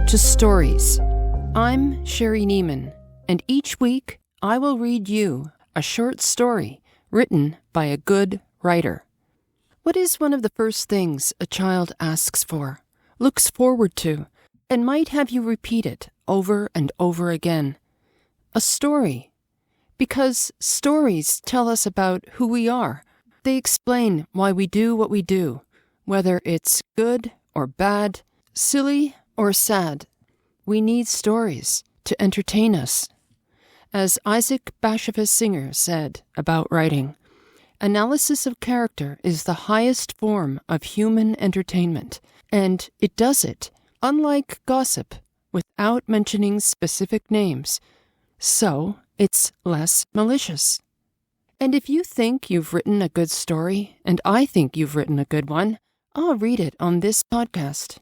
to Stories. I'm Sherry Neiman, and each week I will read you a short story written by a good writer. What is one of the first things a child asks for, looks forward to, and might have you repeat it over and over again? A story. Because stories tell us about who we are. They explain why we do what we do, whether it's good or bad, silly or sad. We need stories to entertain us. As Isaac Bashevis Singer said about writing, analysis of character is the highest form of human entertainment, and it does it, unlike gossip, without mentioning specific names. So, it's less malicious. And if you think you've written a good story, and I think you've written a good one, I'll read it on this podcast.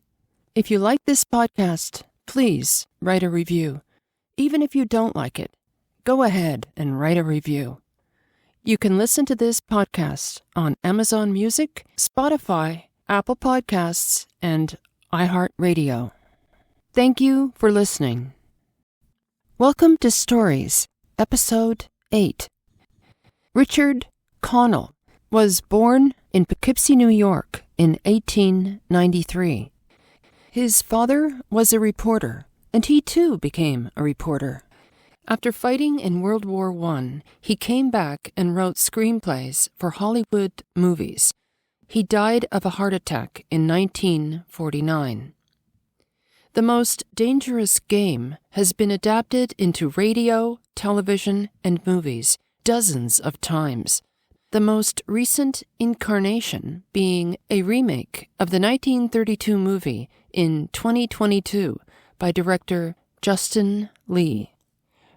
If you like this podcast, please write a review. Even if you don't like it, go ahead and write a review. You can listen to this podcast on Amazon Music, Spotify, Apple Podcasts, and iHeartRadio. Thank you for listening. Welcome to Stories, Episode 8. Richard Connell was born in Poughkeepsie, New York in 1893. His father was a reporter, and he too became a reporter. After fighting in World War I, he came back and wrote screenplays for Hollywood movies. He died of a heart attack in 1949. The Most Dangerous Game has been adapted into radio, television, and movies dozens of times, the most recent incarnation being a remake of the 1932 movie in 2022 by director Justin Lee.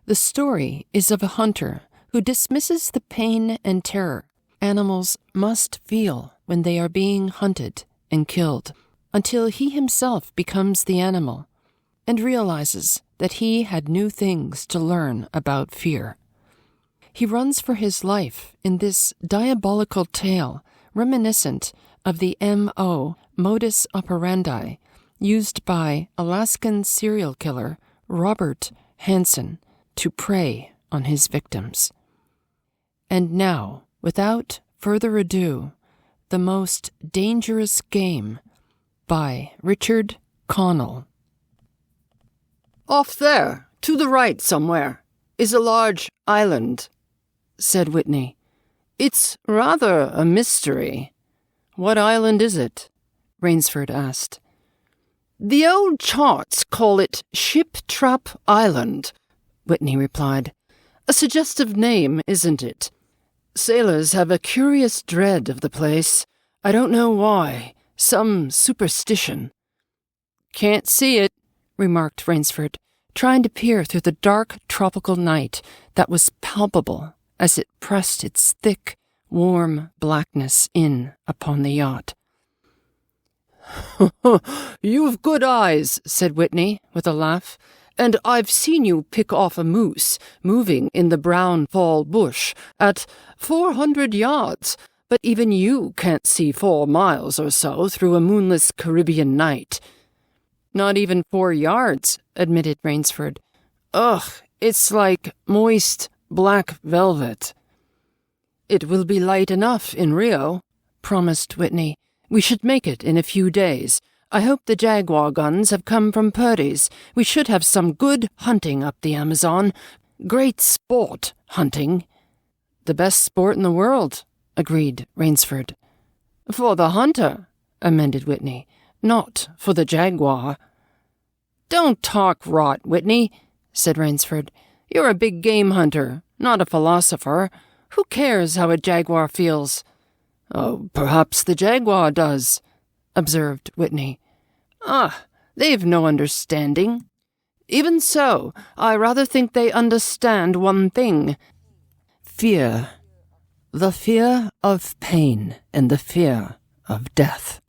The story is of a hunter who dismisses the pain and terror animals must feel when they are being hunted and killed, until he himself becomes the animal and realizes that he had new things to learn about fear. He runs for his life in this diabolical tale reminiscent of the modus operandi used by Alaskan serial killer Robert Hansen to prey on his victims. And now, without further ado, The Most Dangerous Game by Richard Connell. "Off there, to the right somewhere, is a large island," said Whitney. "It's rather a mystery." "What island is it?" Rainsford asked. "The old charts call it Ship Trap Island," Whitney replied. "A suggestive name, isn't it? Sailors have a curious dread of the place. I don't know why. Some superstition." "Can't see it," remarked Rainsford, trying to peer through the dark tropical night that was palpable as it pressed its thick, warm blackness in upon the yacht. "You've good eyes," said Whitney, with a laugh, "and I've seen you pick off a moose moving in the brown fall bush at 400 yards, but even you can't see 4 miles or so through a moonless Caribbean night." "Not even 4 yards," admitted Rainsford. "Ugh, it's like moist black velvet." "It will be light enough in Rio," promised Whitney. "We should make it in a few days. I hope the Jaguar guns have come from Purdy's. We should have some good hunting up the Amazon. Great sport, hunting." "The best sport in the world," agreed Rainsford. "For the hunter," amended Whitney, "not for the Jaguar." "Don't talk rot, Whitney," said Rainsford. "You're a big game hunter, not a philosopher. Who cares how a jaguar feels?" "Oh, perhaps the jaguar does," observed Whitney. "Ah, they've no understanding." "Even so, I rather think they understand one thing. Fear. The fear of pain and the fear of death."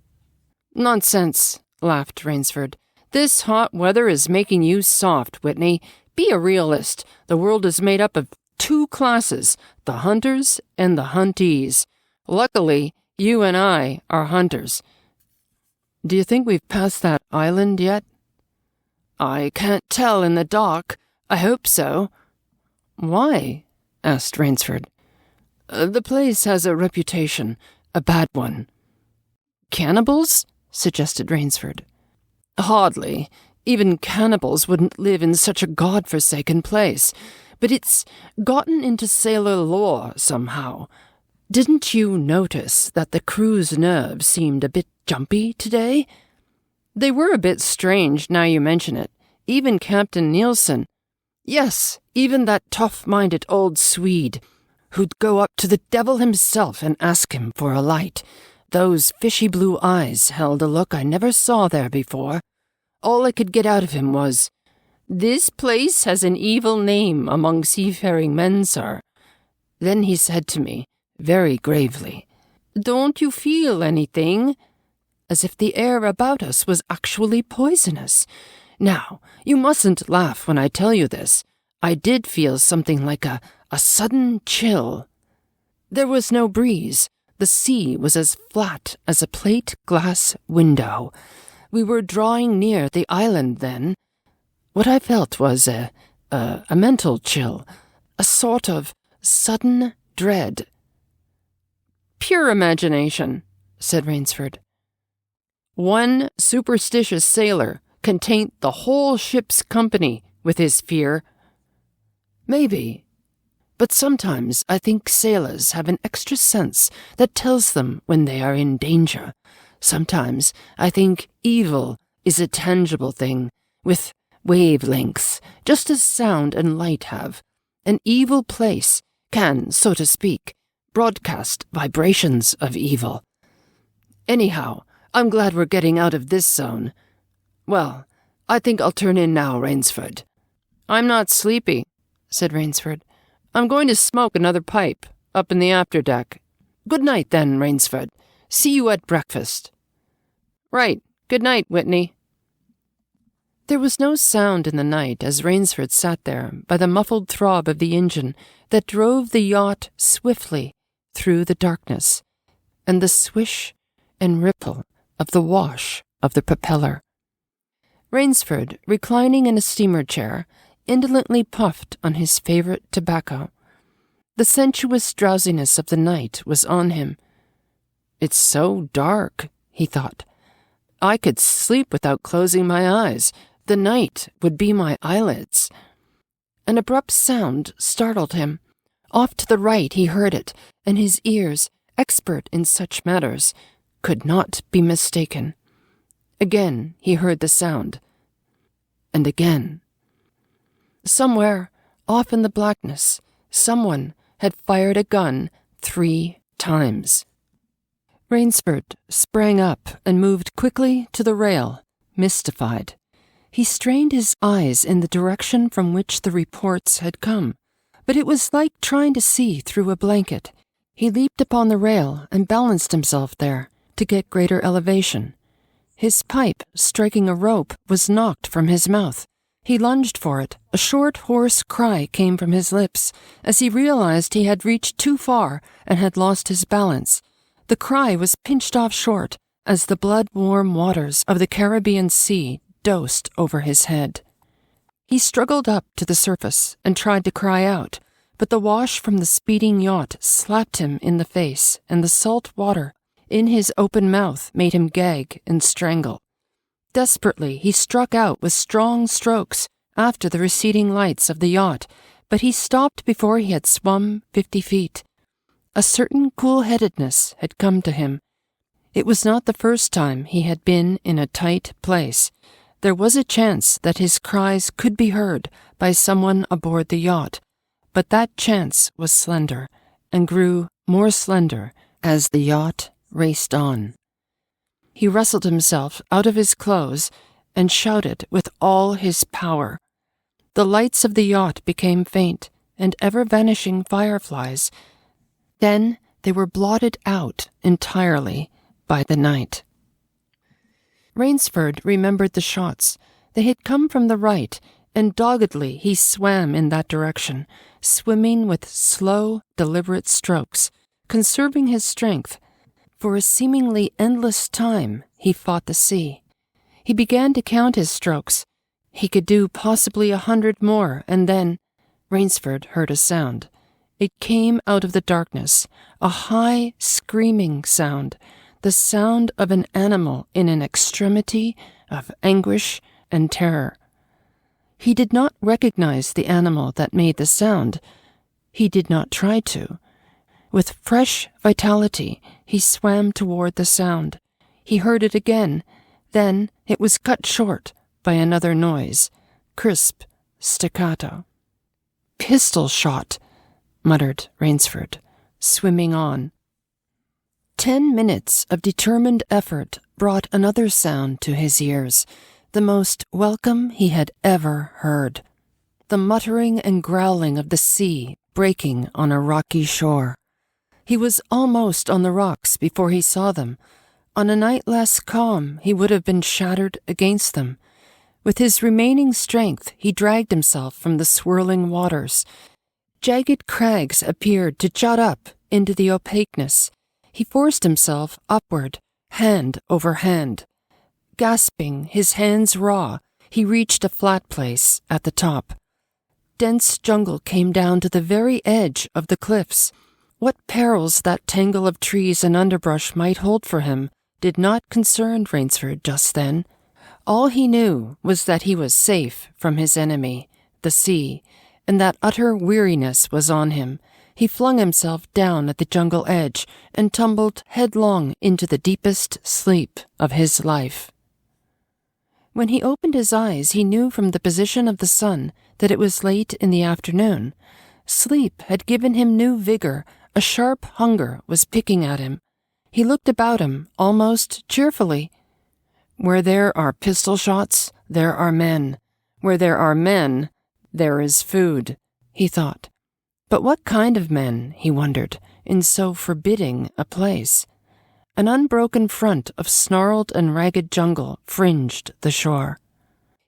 "Nonsense," laughed Rainsford. "This hot weather is making you soft, Whitney. Be a realist. The world is made up of 2 classes, the hunters and the huntees. Luckily, you and I are hunters." "Do you think we've passed that island yet?" I can't tell in the dark. I hope so. Why? Asked Rainsford. The place has a reputation, a bad one. Cannibals? Suggested Rainsford. Hardly. Even cannibals wouldn't live in such a God-forsaken place. But it's gotten into sailor lore somehow. Didn't you notice that the crew's nerves seemed a bit jumpy today? They were a bit strange, now you mention it. Even Captain Nielsen. Yes, even that tough-minded old Swede, who'd go up to the devil himself and ask him for a light. Those fishy blue eyes held a look I never saw there before. All I could get out of him was, "This place has an evil name among seafaring men, sir." Then he said to me, very gravely, "Don't you feel anything?" As if the air about us was actually poisonous. Now, you mustn't laugh when I tell you this. I did feel something like a sudden chill. There was no breeze. The sea was as flat as a plate glass window. We were drawing near the island then. What I felt was a mental chill, a sort of sudden dread. Pure imagination, said Rainsford. One superstitious sailor can taint the whole ship's company with his fear. Maybe. But sometimes I think sailors have an extra sense that tells them when they are in danger. Sometimes I think evil is a tangible thing, with wavelengths, just as sound and light have. An evil place can, so to speak, broadcast vibrations of evil. Anyhow, I'm glad we're getting out of this zone. Well, I think I'll turn in now, Rainsford. I'm not sleepy, said Rainsford. I'm going to smoke another pipe up in the afterdeck. Good night, then, Rainsford. See you at breakfast. Right. Good night, Whitney. There was no sound in the night as Rainsford sat there by the muffled throb of the engine that drove the yacht swiftly through the darkness, and the swish and ripple of the wash of the propeller. Rainsford, reclining in a steamer chair, indolently puffed on his favorite tobacco. The sensuous drowsiness of the night was on him. It's so dark, he thought. I could sleep without closing my eyes. The night would be my eyelids. An abrupt sound startled him. Off to the right he heard it, and his ears, expert in such matters, could not be mistaken. Again he heard the sound. And again. Somewhere, off in the blackness, someone had fired a gun 3 times. Rainsford sprang up and moved quickly to the rail, mystified. He strained his eyes in the direction from which the reports had come, but it was like trying to see through a blanket. He leaped upon the rail and balanced himself there to get greater elevation. His pipe, striking a rope, was knocked from his mouth. He lunged for it. A short, hoarse cry came from his lips as he realized he had reached too far and had lost his balance. The cry was pinched off short as the blood-warm waters of the Caribbean Sea dosed over his head. He struggled up to the surface and tried to cry out, but the wash from the speeding yacht slapped him in the face, and the salt water in his open mouth made him gag and strangle. Desperately, he struck out with strong strokes after the receding lights of the yacht, but he stopped before he had swum 50 feet. A certain cool-headedness had come to him. It was not the first time he had been in a tight place. There was a chance that his cries could be heard by someone aboard the yacht, but that chance was slender, and grew more slender as the yacht raced on. He wrestled himself out of his clothes and shouted with all his power. The lights of the yacht became faint and ever-vanishing fireflies. Then they were blotted out entirely by the night. Rainsford remembered the shots. They had come from the right, and doggedly he swam in that direction, swimming with slow, deliberate strokes, conserving his strength. For a seemingly endless time he fought the sea. He began to count his strokes, He could do possibly 100 more, and then Rainsford heard a sound. It came out of the darkness, a high, screaming sound, the sound of an animal in an extremity of anguish and terror. He did not recognize the animal that made the sound. He did not try to. With fresh vitality, he swam toward the sound. He heard it again. Then it was cut short by another noise, crisp, staccato. "Pistol shot," muttered Rainsford, swimming on. 10 minutes of determined effort brought another sound to his ears, the most welcome he had ever heard. The muttering and growling of the sea breaking on a rocky shore. He was almost on the rocks before he saw them. On a night less calm, he would have been shattered against them. With his remaining strength, he dragged himself from the swirling waters. Jagged crags appeared to jut up into the opaqueness. He forced himself upward, hand over hand. Gasping, his hands raw, he reached a flat place at the top. Dense jungle came down to the very edge of the cliffs. What perils that tangle of trees and underbrush might hold for him did not concern Rainsford just then. All he knew was that he was safe from his enemy, the sea, and that utter weariness was on him. He flung himself down at the jungle edge and tumbled headlong into the deepest sleep of his life. When he opened his eyes, he knew from the position of the sun that it was late in the afternoon. Sleep had given him new vigor. A sharp hunger was picking at him. He looked about him, almost cheerfully. Where there are pistol shots, there are men. Where there are men, there is food, he thought. But what kind of men, he wondered, in so forbidding a place? An unbroken front of snarled and ragged jungle fringed the shore.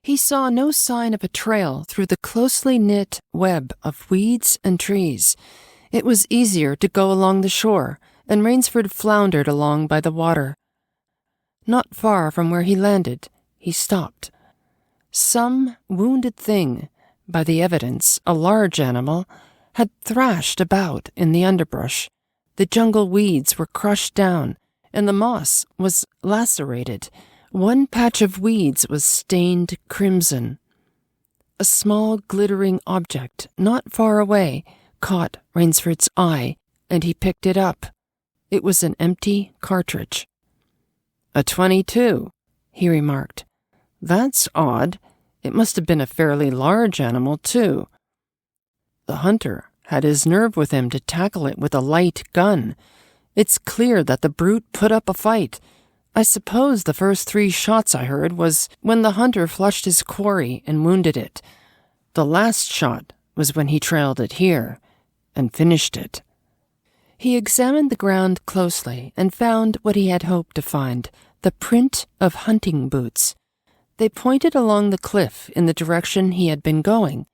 He saw no sign of a trail through the closely knit web of weeds and trees. It was easier to go along the shore, and Rainsford floundered along by the water. Not far from where he landed, he stopped. Some wounded thing, by the evidence a large animal, had thrashed about in the underbrush. The jungle weeds were crushed down, and the moss was lacerated. One patch of weeds was stained crimson. A small glittering object not far away caught Rainsford's eye, and he picked it up. It was an empty cartridge. "A .22, he remarked. "That's odd. It must have been a fairly large animal, too." The hunter had his nerve with him to tackle it with a light gun. It's clear that the brute put up a fight. I suppose the first 3 shots I heard was when the hunter flushed his quarry and wounded it. The last shot was when he trailed it here and finished it. He examined the ground closely and found what he had hoped to find, the print of hunting boots. They pointed along the cliff in the direction he had been going.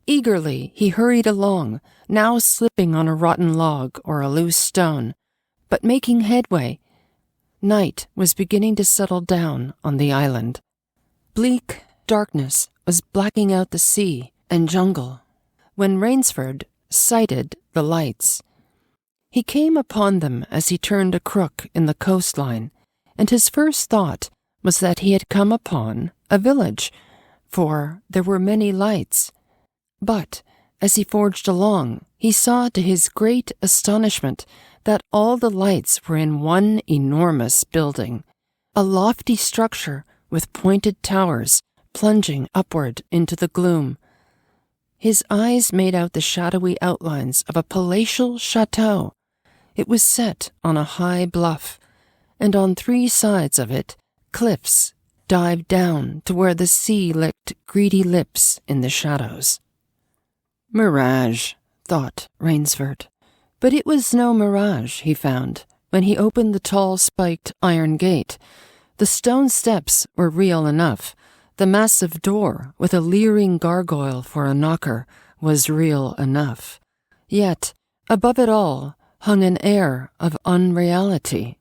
Eagerly he hurried along, now slipping on a rotten log or a loose stone, but making headway. Night was beginning to settle down on the island. Bleak darkness was blacking out the sea and jungle when Rainsford sighted the lights. He came upon them as he turned a crook in the coastline, and his first thought was that he had come upon a village, for there were many lights. But as he forged along, he saw to his great astonishment that all the lights were in one enormous building, a lofty structure with pointed towers plunging upward into the gloom. His eyes made out the shadowy outlines of a palatial chateau. It was set on a high bluff, and on 3 sides of it, cliffs dived down to where the sea licked greedy lips in the shadows. Mirage, thought Rainsford. But it was no mirage, he found, when he opened the tall spiked iron gate. The stone steps were real enough. The massive door, with a leering gargoyle for a knocker, was real enough. Yet, above it all, hung an air of unreality.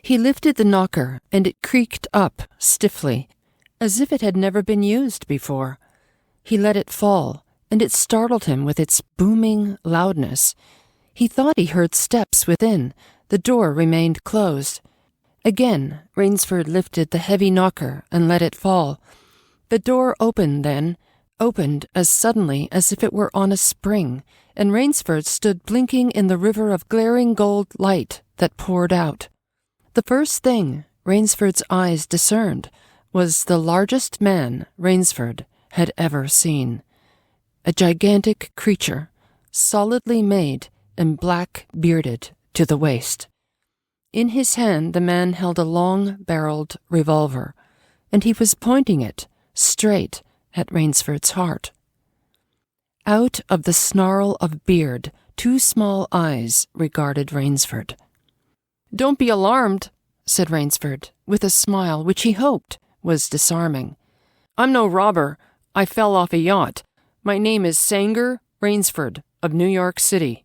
He lifted the knocker, and it creaked up stiffly. as if it had never been used before. He let it fall, and it startled him with its booming loudness. He thought he heard steps within. The door remained closed. Again, Rainsford lifted the heavy knocker and let it fall. The door opened then, opened as suddenly as if it were on a spring, and Rainsford stood blinking in the river of glaring gold light that poured out. The first thing Rainsford's eyes discerned was the largest man Rainsford had ever seen. A gigantic creature, solidly made and black-bearded to the waist. In his hand the man held a long-barreled revolver, and he was pointing it straight at Rainsford's heart. Out of the snarl of beard, 2 small eyes regarded Rainsford. "Don't be alarmed," said Rainsford, with a smile which he hoped was disarming. "I'm no robber. I fell off a yacht. My name is Sanger Rainsford of New York City."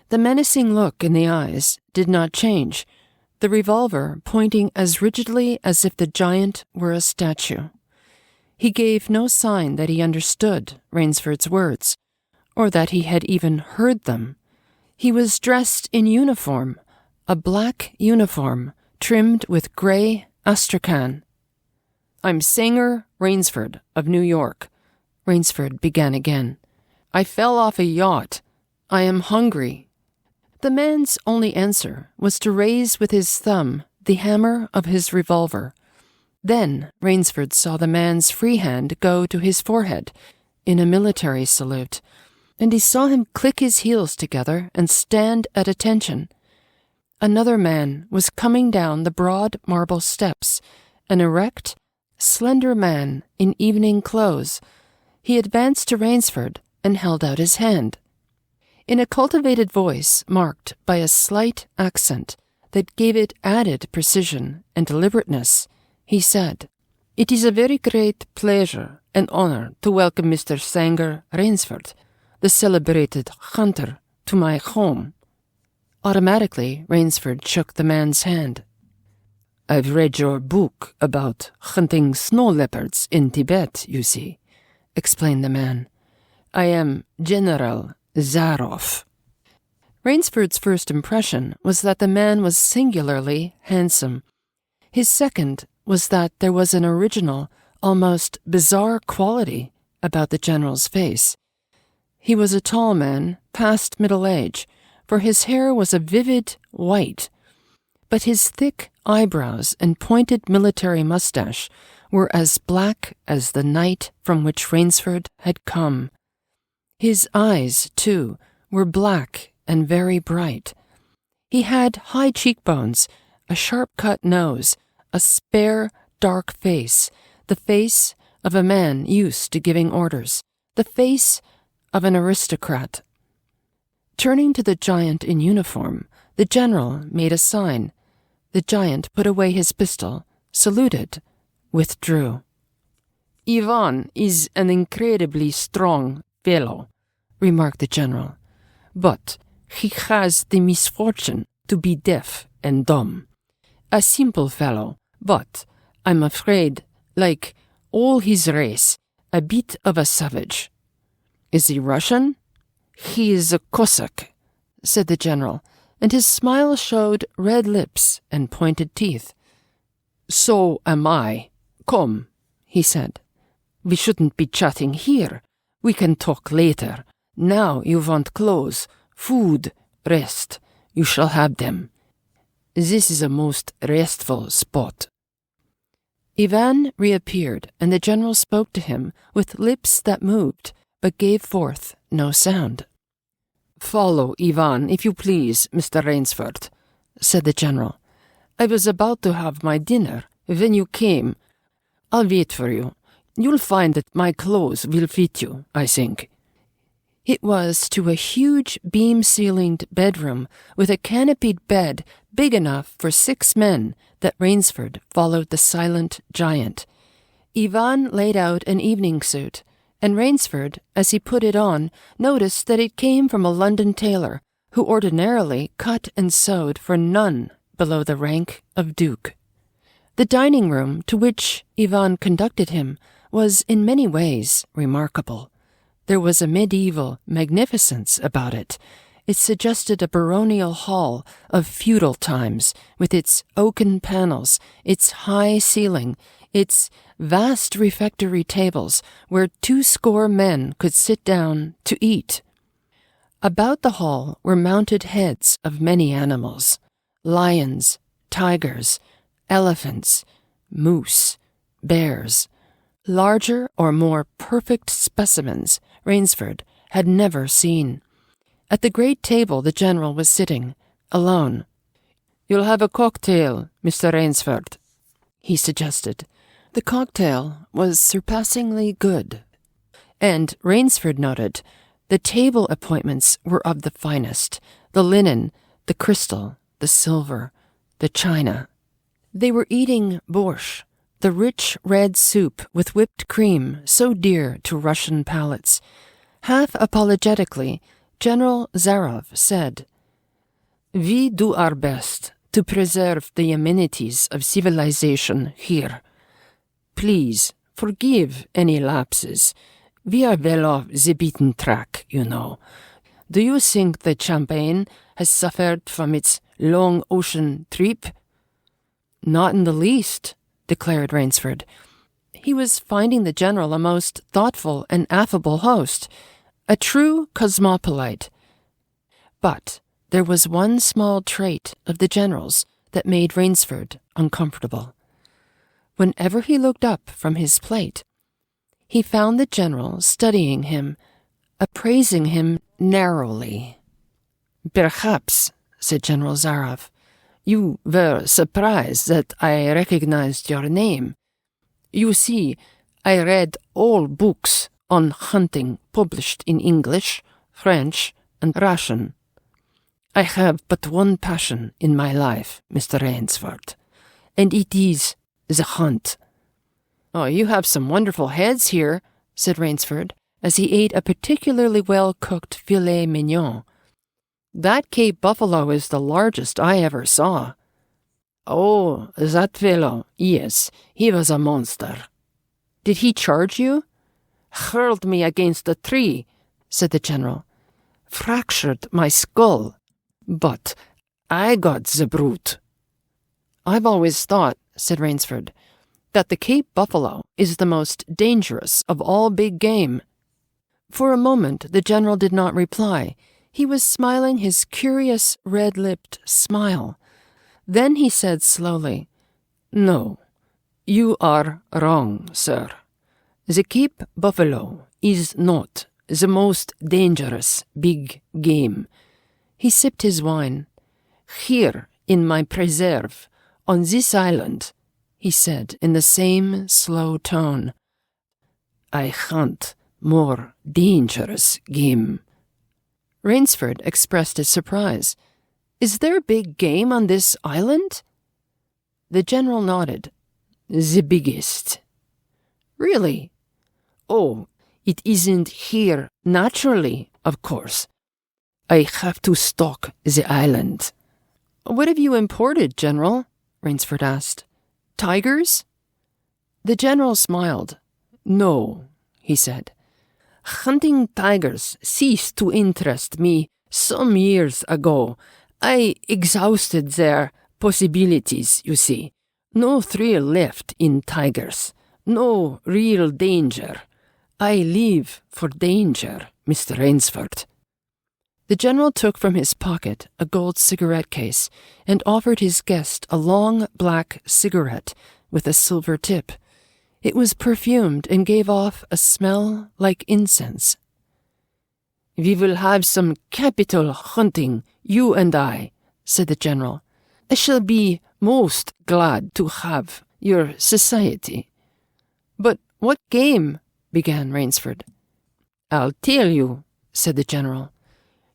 The menacing look in the eyes did not change, the revolver pointing as rigidly as if the giant were a statue. He gave no sign that he understood Rainsford's words, or that he had even heard them. He was dressed in uniform, a black uniform trimmed with gray astrakhan. "I'm Sanger Rainsford of New York," Rainsford began again. "I fell off a yacht. I am hungry." The man's only answer was to raise with his thumb the hammer of his revolver. Then Rainsford saw the man's free hand go to his forehead in a military salute, and he saw him click his heels together and stand at attention. Another man was coming down the broad marble steps, an erect, slender man in evening clothes. He advanced to Rainsford and held out his hand. In a cultivated voice marked by a slight accent that gave it added precision and deliberateness, he said, "It is a very great pleasure and honor to welcome Mr. Sanger Rainsford, the celebrated hunter, to my home." Automatically, Rainsford shook the man's hand. "I've read your book about hunting snow leopards in Tibet, you see," explained the man. "I am General Zaroff." Rainsford's first impression was that the man was singularly handsome. His second was that there was an original, almost bizarre quality about the general's face. He was a tall man, past middle age, for his hair was a vivid white, but his thick eyebrows and pointed military mustache were as black as the night from which Rainsford had come. His eyes, too, were black and very bright. He had high cheekbones, a sharp-cut nose, a spare, dark face, the face of a man used to giving orders, the face of an aristocrat. Turning to the giant in uniform, the general made a sign. The giant put away his pistol, saluted, withdrew. "Ivan is an incredibly strong fellow," remarked the general, "but he has the misfortune to be deaf and dumb. A simple fellow, but, I'm afraid, like all his race, a bit of a savage." "Is he Russian?" "He is a Cossack," said the general, and his smile showed red lips and pointed teeth. "So am I. Come," he said. "We shouldn't be chatting here. We can talk later. Now you want clothes, food, rest. You shall have them. This is a most restful spot." Ivan reappeared, and the general spoke to him with lips that moved, but gave forth no sound. "Follow Ivan, if you please, Mr. Rainsford," said the general. "I was about to have my dinner when you came. I'll wait for you. You'll find that my clothes will fit you, I think." It was to a huge beam-ceilinged bedroom with a canopied bed big enough for 6 men that Rainsford followed the silent giant. Ivan laid out an evening suit, and Rainsford, as he put it on, noticed that it came from a London tailor who ordinarily cut and sewed for none below the rank of duke. The dining room to which Ivan conducted him was in many ways remarkable. There was a medieval magnificence about it. It suggested a baronial hall of feudal times, with its oaken panels, its high ceiling, its vast refectory tables where 20 men could sit down to eat. About the hall were mounted heads of many animals: lions, tigers, elephants, moose, bears. Larger or more perfect specimens Rainsford had never seen. At the great table the general was sitting, alone. "You'll have a cocktail, Mr. Rainsford," he suggested. The cocktail was surpassingly good, and Rainsford noted the table appointments were of the finest: the linen, the crystal, the silver, the china. They were eating borscht, the rich red soup with whipped cream so dear to Russian palates. Half apologetically, General Zarov said, "We do our best to preserve the amenities of civilization here. Please forgive any lapses. We are well off the beaten track, you know. Do you think the champagne has suffered from its long ocean trip?" "Not in the least," declared Rainsford. He was finding the general a most thoughtful and affable host, a true cosmopolite. But there was one small trait of the general's that made Rainsford uncomfortable. Whenever he looked up from his plate, he found the general studying him, appraising him narrowly. "Perhaps," said General Zarov, "you were surprised that I recognized your name. You see, I read all books on hunting published in English, French, and Russian. I have but one passion in my life, Mr. Rainsford, and it is the hunt." "Oh, you have some wonderful heads here," said Rainsford, as he ate a particularly well-cooked filet mignon. "That Cape buffalo is the largest I ever saw." "Oh, that fellow, yes, he was a monster." "Did he charge you?" "Hurled me against a tree," said the general. "Fractured my skull. But I got the brute." "I've always thought," said Rainsford, "that the Cape buffalo is the most dangerous of all big game." For a moment the general did not reply. He was smiling his curious red-lipped smile. Then he said slowly, "No, you are wrong, sir. The Cape buffalo is not the most dangerous big game." He sipped his wine. "Here, in my preserve, on this island," he said in the same slow tone, "I hunt more dangerous game." Rainsford expressed his surprise. "Is there big game on this island?" The general nodded. "The biggest." "Really?" "Oh, it isn't here naturally, of course. I have to stock the island." "What have you imported, General?" Rainsford asked. "Tigers?" The general smiled. "No," he said. "Hunting tigers ceased to interest me some years ago. I exhausted their possibilities, you see. No thrill left in tigers. No real danger. I live for danger, Mr. Rainsford." The general took from his pocket a gold cigarette case and offered his guest a long black cigarette with a silver tip. It was perfumed and gave off a smell like incense. "We will have some capital hunting, you and I," said the general. "I shall be most glad to have your society." "But what game?" began Rainsford. "I'll tell you," said the general.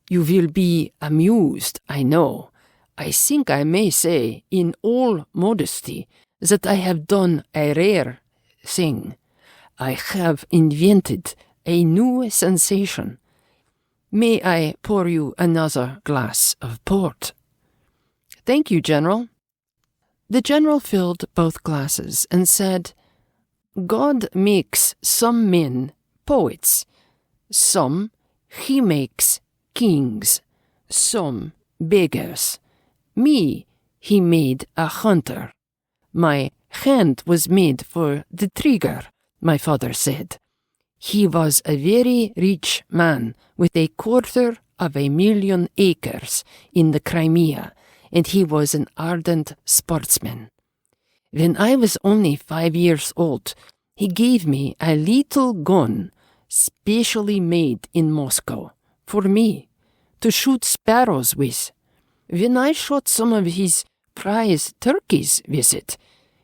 "You will be amused, I know. I think I may say, in all modesty, that I have done a rare thing. I have invented a new sensation. May I pour you another glass of port?" "Thank you, General." The general filled both glasses and said, God makes some men poets, some he makes kings, some beggars. Me he made a hunter. My hand was made for the trigger, my father said. He was a very rich man with 250,000 acres in the Crimea, and he was an ardent sportsman. When I was only 5 years old, he gave me a little gun specially made in Moscow for me to shoot sparrows with. When I shot some of his prize turkeys with it,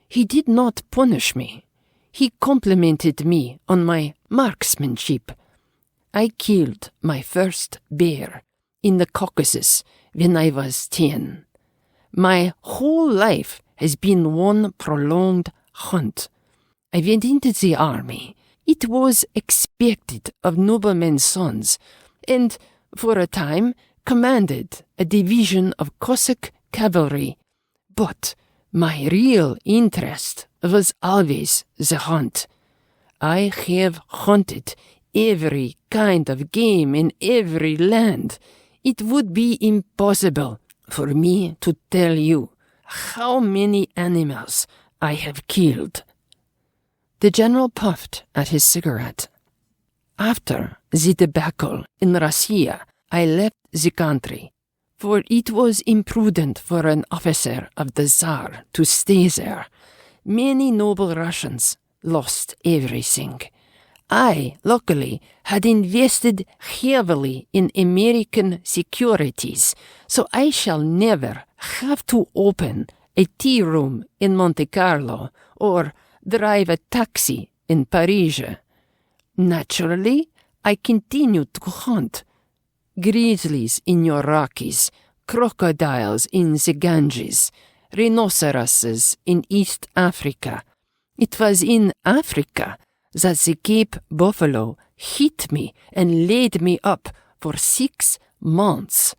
he did not punish me. He complimented me on my marksmanship. I killed my first bear in the Caucasus when I was 10. My whole life has been one prolonged hunt. I went into the army. It was expected of noblemen's sons, and for a time commanded a division of Cossack cavalry. But my real interest was always the hunt. I have hunted every kind of game in every land. It would be impossible for me to tell you how many animals I have killed. The general puffed at his cigarette. After the debacle in Russia, I left the country, for it was imprudent for an officer of the Tsar to stay there. Many noble Russians lost everything. I, luckily, had invested heavily in American securities, so I shall never have to open a tea room in Monte Carlo or drive a taxi in Paris. Naturally, I continued to hunt. Grizzlies in your Rockies, crocodiles in the Ganges, rhinoceroses in East Africa. It was in Africa that the Cape buffalo hit me and laid me up for 6 months.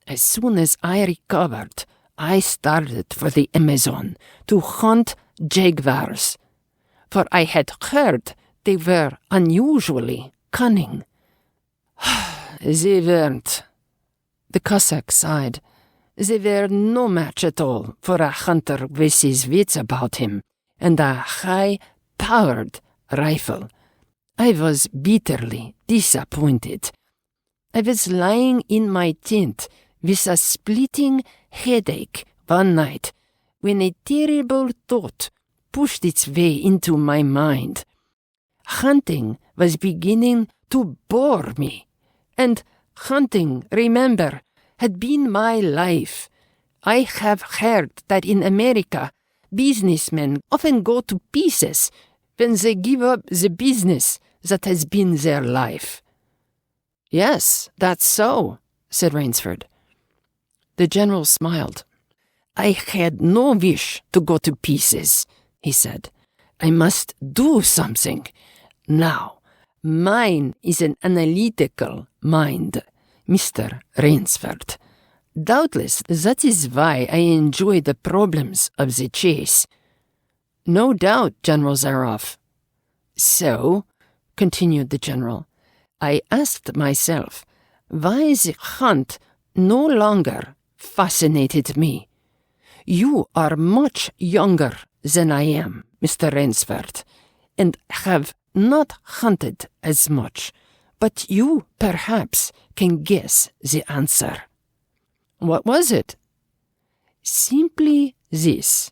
As soon as I recovered, I started for the Amazon to hunt jaguars, for I had heard they were unusually cunning. They weren't. The Cossack sighed. They were no match at all for a hunter with his wits about him and a high-powered rifle. I was bitterly disappointed. I was lying in my tent with a splitting headache one night when a terrible thought pushed its way into my mind. Hunting was beginning to bore me, and hunting, remember, had been my life. I have heard that in America, businessmen often go to pieces when they give up the business that has been their life. Yes, that's so, said Rainsford. The general smiled. I had no wish to go to pieces, he said. I must do something. Now, mine is an analytical mind, Mr. Rainsford. Doubtless that is why I enjoy the problems of the chase. No doubt, General Zaroff. So, continued the general, I asked myself why the hunt no longer fascinated me. You are much younger than I am, Mr. Rainsford, and have not hunted as much, but you perhaps can guess the answer. What was it? Simply this.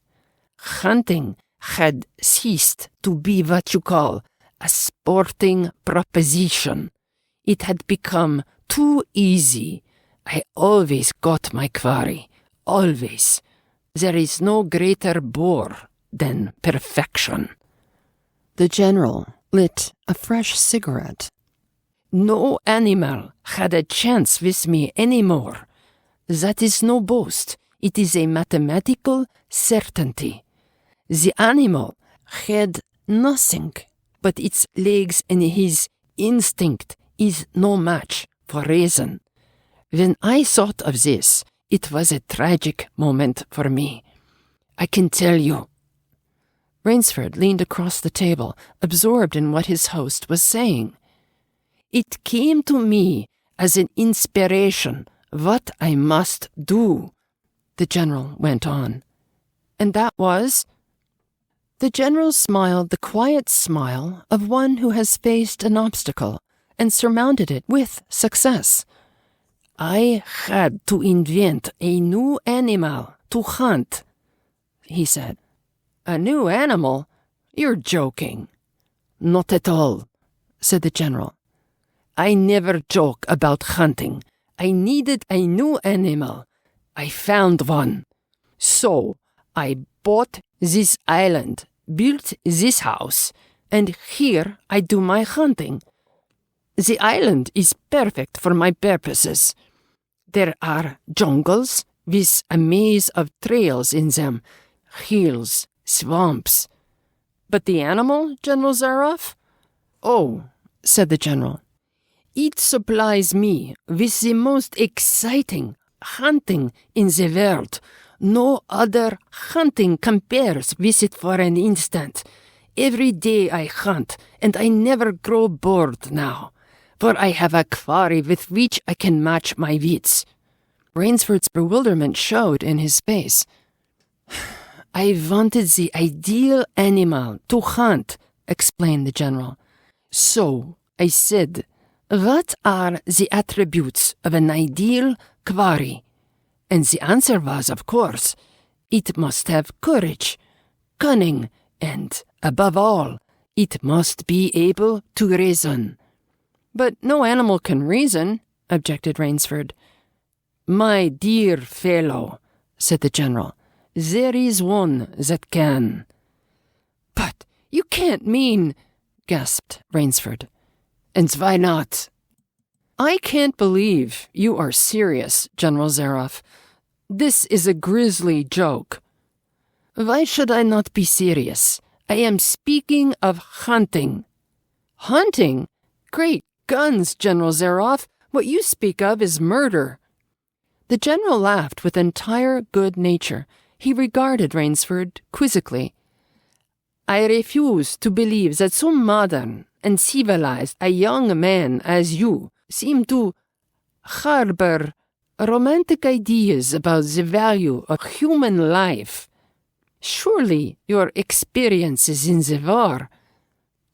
Hunting had ceased to be what you call a sporting proposition. It had become too easy. I always got my quarry, always. There is no greater bore than perfection. The general lit a fresh cigarette. No animal had a chance with me any more. That is no boast. It is a mathematical certainty. The animal had nothing but its legs, and his instinct is no match for reason. When I thought of this, it was a tragic moment for me. I can tell you." Rainsford leaned across the table, absorbed in what his host was saying. "It came to me as an inspiration what I must do," the general went on. "And that was?" The general smiled the quiet smile of one who has faced an obstacle and surmounted it with success. "I had to invent a new animal to hunt," he said. "A new animal? You're joking." "Not at all," said the general. "I never joke about hunting. I needed a new animal. I found one. So I bought this island, built this house, and here I do my hunting. The island is perfect for my purposes. There are jungles with a maze of trails in them, hills, swamps." "But the animal, General Zaroff?" "Oh," said the general, "it supplies me with the most exciting hunting in the world. No other hunting compares with it for an instant. Every day I hunt, and I never grow bored now, for I have a quarry with which I can match my wits." Rainsford's bewilderment showed in his face. "I wanted the ideal animal to hunt," explained the general. "So I said, what are the attributes of an ideal quarry? And the answer was, of course, it must have courage, cunning, and, above all, it must be able to reason." "But no animal can reason," objected Rainsford. "My dear fellow," said the general, "there is one that can." "But you can't mean—" gasped Rainsford. "And why not?" "I can't believe you are serious, General Zaroff. This is a grisly joke." "Why should I not be serious? I am speaking of hunting." "Hunting? Great guns, General Zaroff. What you speak of is murder." The general laughed with entire good nature. He regarded Rainsford quizzically. "I refuse to believe that so modern and civilized a young man as you seem to harbor romantic ideas about the value of human life. Surely your experiences in the war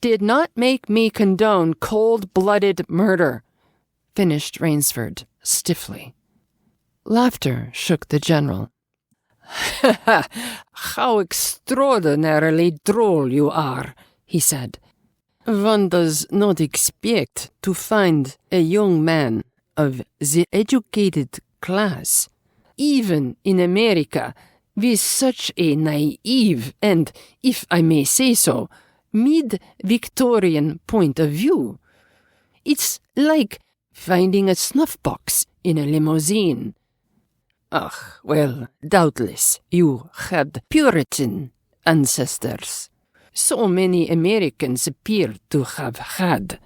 did not make me condone cold-blooded murder," finished Rainsford stiffly. Laughter shook the general. "How extraordinarily droll you are," he said. "One does not expect to find a young man of the educated class, even in America, with such a naive and, if I may say so, mid-Victorian point of view. It's like finding a snuff-box in a limousine. Ah, well, doubtless you had Puritan ancestors. So many Americans appear to have had.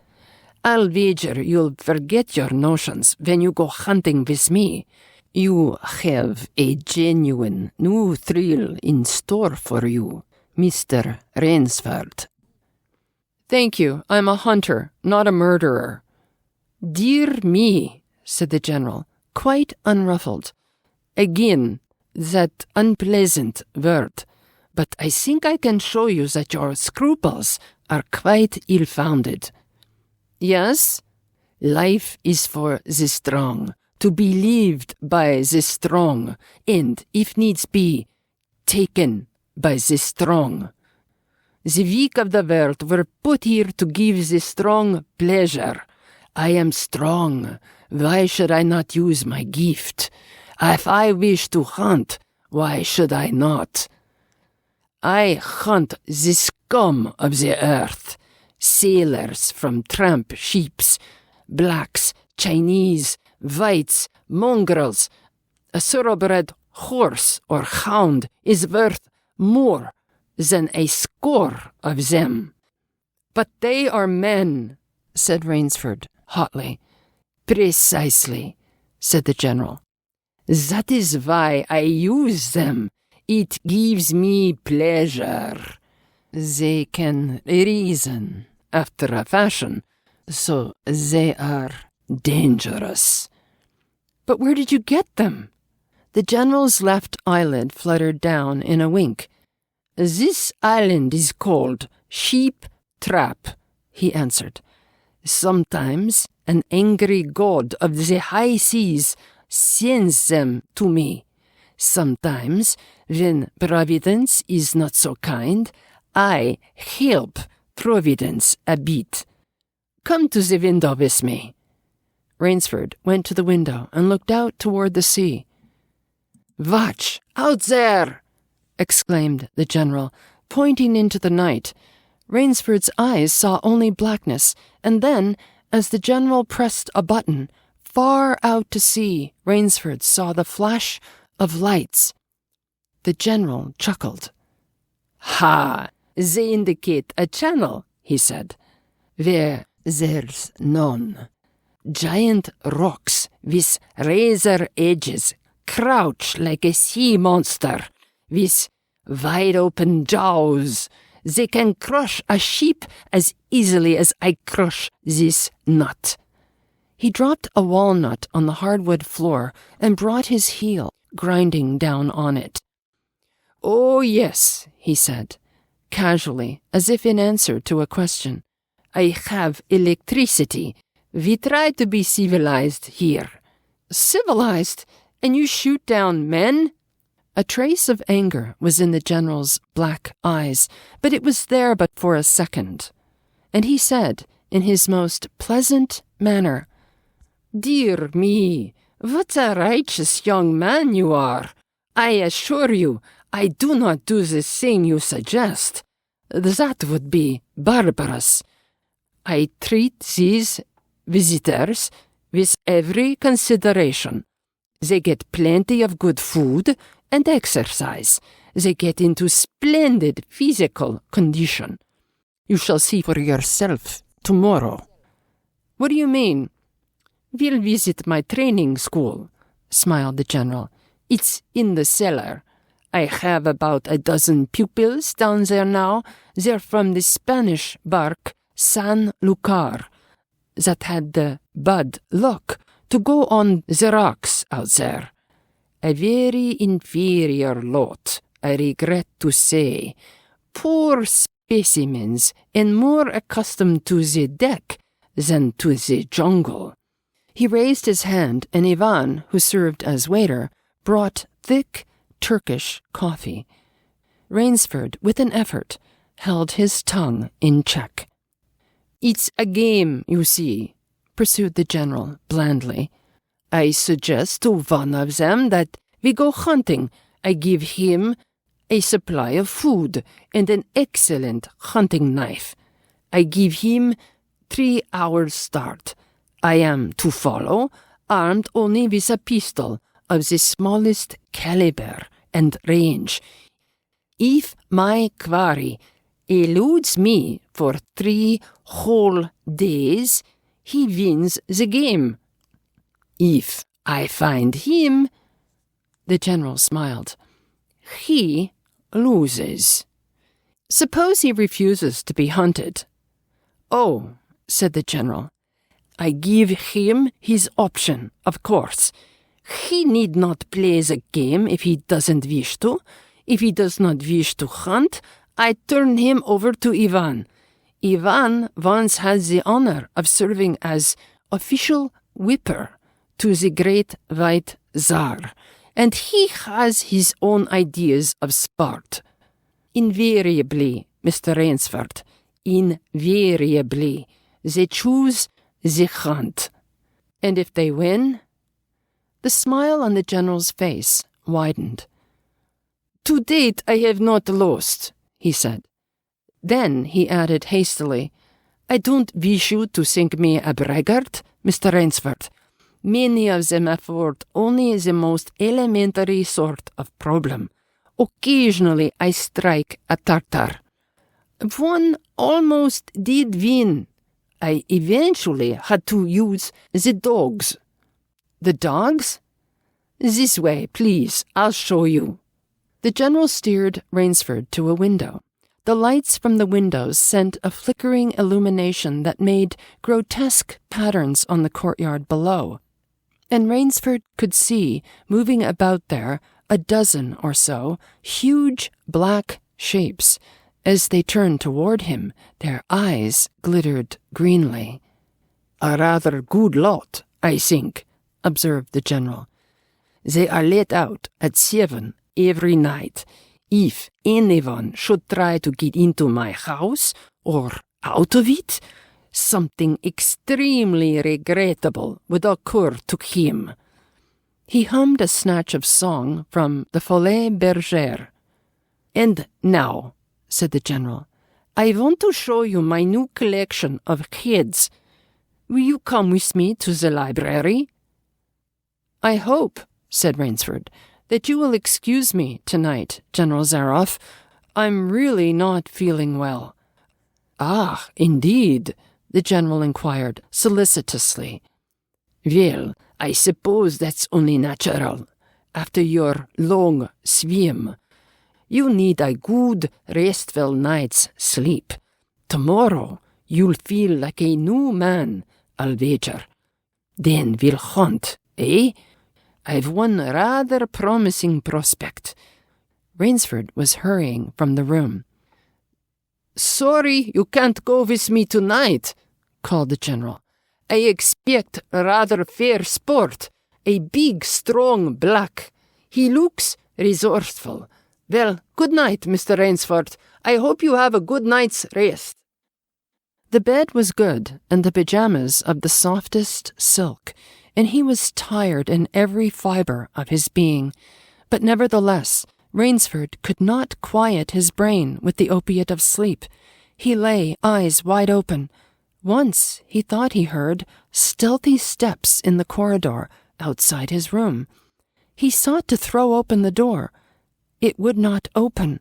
I'll wager you'll forget your notions when you go hunting with me. You have a genuine new thrill in store for you, Mr. Rainsford." "Thank you. I'm a hunter, not a murderer." "Dear me," said the general, quite unruffled. "Again, that unpleasant word. But I think I can show you that your scruples are quite ill-founded." "Yes?" "Life is for the strong, to be lived by the strong, and, if needs be, taken by the strong. The weak of the world were put here to give the strong pleasure. I am strong. Why should I not use my gift? If I wish to hunt, why should I not? I hunt the scum of the earth, sailors from tramp ships, blacks, Chinese, whites, mongrels. A thoroughbred horse or hound is worth more than a score of them." "But they are men," said Rainsford hotly. "Precisely," said the general. "That is why I use them. It gives me pleasure. They can reason after a fashion, so they are dangerous. But where did you get them? The general's left eyelid fluttered down in a wink. This island is called Sheep Trap, he answered. Sometimes an angry god of the high seas sends them to me. Sometimes, when Providence is not so kind, I help Providence a bit. Come to the window with me. Rainsford went to the window and looked out toward the sea. Watch, out there! Exclaimed the general, pointing into the night. Rainsford's eyes saw only blackness, and then, as the general pressed a button, far out to sea, Rainsford saw the flash of lights. The general chuckled. Ha! They indicate a channel, he said, where there's none. Giant rocks with razor edges crouch like a sea monster with wide-open jaws. They can crush a sheep as easily as I crush this nut. He dropped a walnut on the hardwood floor and brought his heel grinding down on it. Oh, yes, he said, casually, as if in answer to a question. I have electricity. We try to be civilized here. Civilized? And you shoot down men? A trace of anger was in the general's black eyes, but it was there but for a second. And he said, in his most pleasant manner, Dear me, what a righteous young man you are. I assure you, I do not do the thing you suggest. That would be barbarous. I treat these visitors with every consideration. They get plenty of good food and exercise. They get into splendid physical condition. You shall see for yourself tomorrow. What do you mean? We'll visit my training school, smiled the general. It's in the cellar. I have about a dozen pupils down there now. They're from the Spanish bark San Lucar that had the bad luck to go on the rocks out there. A very inferior lot, I regret to say. Poor specimens and more accustomed to the deck than to the jungle. He raised his hand, and Ivan, who served as waiter, brought thick Turkish coffee. Rainsford, with an effort, held his tongue in check. It's a game, you see, pursued the general blandly. I suggest to one of them that we go hunting. I give him a supply of food and an excellent hunting knife. I give him 3 hours' start. I am to follow, armed only with a pistol of the smallest caliber and range. If my quarry eludes me for 3 whole days, he wins the game. If I find him, the general smiled, he loses. Suppose he refuses to be hunted. Oh, said the general, I give him his option, of course. He need not play the game if he doesn't wish to. If he does not wish to hunt, I turn him over to Ivan. Ivan once had the honor of serving as official whipper to the great white Tsar, and he has his own ideas of sport. Invariably, Mr. Rainsford, invariably, they choose the hunt. And if they win? The smile on the general's face widened. To date I have not lost, he said. Then he added hastily, I don't wish you to think me a braggart, Mr. Rainsford. Many of them afford only the most elementary sort of problem. Occasionally I strike a Tartar. One almost did win. I eventually had to use the dogs. The dogs? This way, please. I'll show you. The general steered Rainsford to a window. The lights from the windows sent a flickering illumination that made grotesque patterns on the courtyard below, and Rainsford could see, moving about there, a dozen or so huge black shapes. As they turned toward him, their eyes glittered greenly. "A rather good lot, I think," observed the general. "They are let out at 7 every night. If anyone should try to get into my house or out of it, something extremely regrettable would occur to him." He hummed a snatch of song from the Folie Bergère. "And now," said the general, "I want to show you my new collection of heads. Will you come with me to the library?" "I hope," said Rainsford, "that you will excuse me tonight, General Zaroff. I'm really not feeling well." "Ah, indeed?" the general inquired solicitously. "Well, I suppose that's only natural. After your long swim, you need a good, restful night's sleep. Tomorrow, you'll feel like a new man, I'll wager. Then we'll hunt, eh? I've one rather promising prospect." Rainsford was hurrying from the room. "Sorry you can't go with me tonight," called the general. "I expect rather fair sport. A big, strong black. He looks resourceful. Well, good night, Mr. Rainsford. I hope you have a good night's rest." The bed was good, and the pajamas of the softest silk, and he was tired in every fiber of his being. But nevertheless, Rainsford could not quiet his brain with the opiate of sleep. He lay, eyes wide open. Once he thought he heard stealthy steps in the corridor outside his room. He sought to throw open the door. It would not open.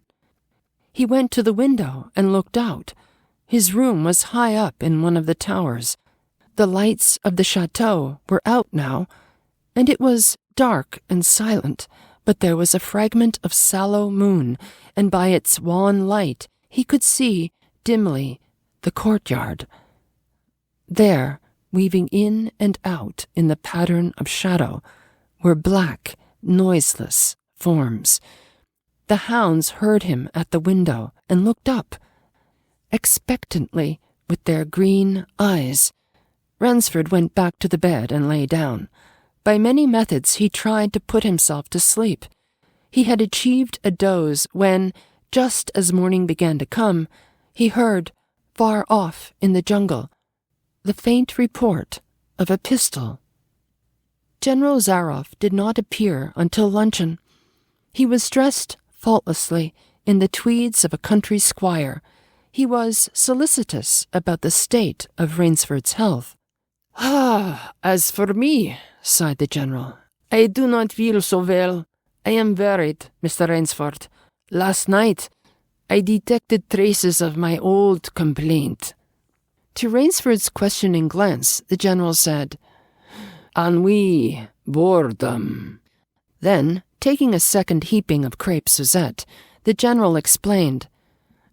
He went to the window and looked out. His room was high up in one of the towers. The lights of the chateau were out now, and it was dark and silent, but there was a fragment of sallow moon, and by its wan light he could see, dimly, the courtyard. There, weaving in and out in the pattern of shadow, were black, noiseless forms. The hounds heard him at the window and looked up, expectantly, with their green eyes. Ransford went back to the bed and lay down. By many methods he tried to put himself to sleep. He had achieved a doze when, just as morning began to come, he heard, far off in the jungle, the faint report of a pistol. General Zaroff did not appear until luncheon. He was dressed faultlessly in the tweeds of a country squire. He was solicitous about the state of Rainsford's health. "Ah, as for me," sighed the general, "I do not feel so well. I am worried, Mr. Rainsford. Last night, I detected traces of my old complaint." To Rainsford's questioning glance, the general said, "Ennui, boredom." Then, taking a second heaping of crepe Suzette, the general explained,